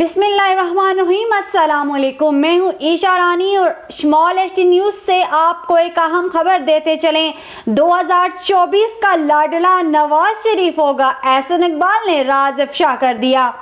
बिस्मिल्लाहिर्रहमानिर्रहीम, अस्सलामुअलैकुम। मैं हूँ ईशा रानी और स्मॉल एचडी न्यूज़ से आपको एक अहम खबर देते चलें। 2024 का लाडला नवाज शरीफ होगा, एहसन इकबाल ने राज अफशा कर दिया।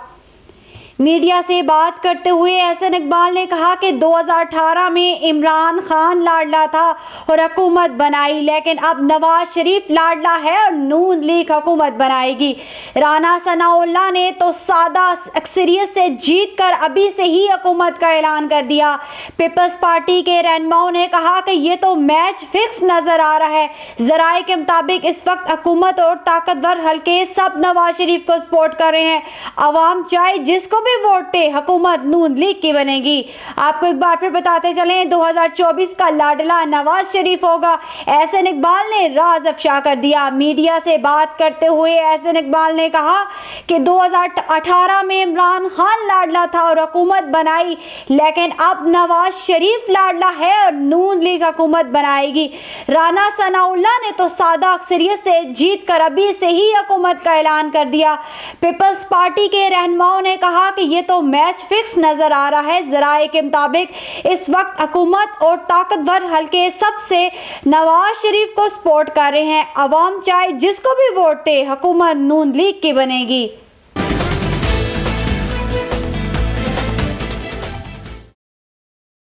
मीडिया से बात करते हुए एहसन इकबाल ने कहा कि 2018 में इमरान खान लाडला था और हुकूमत बनाई, लेकिन अब नवाज शरीफ लाडला है और नून लीग हुकूमत बनाएगी। राना सनाउल्लाह ने तो सादा अक्सरियत से जीत कर अभी से ही हुकूमत का ऐलान कर दिया। पीपल्स पार्टी के रहनुमाओं ने कहा कि ये तो मैच फिक्स नजर आ रहा है। जराए के मुताबिक इस वक्त हुकूमत और ताकतवर हल्के सब नवाज शरीफ को सपोर्ट कर रहे हैं। अवाम चाहे जिसको वोट दे, हुकूमत नून लीग की बनेगी। आपको एक बार फिर बताते चलें, 2024 का लाडला नवाज शरीफ होगा, एहसन इकबाल ने राज अफशा कर दिया। मीडिया से बात करते हुए एहसन इकबाल ने कहा कि 2018 में इमरान खान लाडला था और हुकूमत बनाई, लेकिन अब नवाज शरीफ लाडला है और नून लीग हुकूमत बनाएगी। राना सनाउल्लाह ने तो सादा अक्सरियत से जीत कर अभी से ही हुकूमत का ऐलान कर दिया। पीपल्स पार्टी के रहनुमाओं ने कहा कि ये तो मैच फिक्स नजर आ रहा है। जराए के मुताबिक इस वक्त हुकूमत और ताकतवर हल्के सबसे नवाज शरीफ को सपोर्ट कर रहे हैं। अवाम चाहे जिसको भी वोट दे, हुकूमत नून लीग की बनेगी।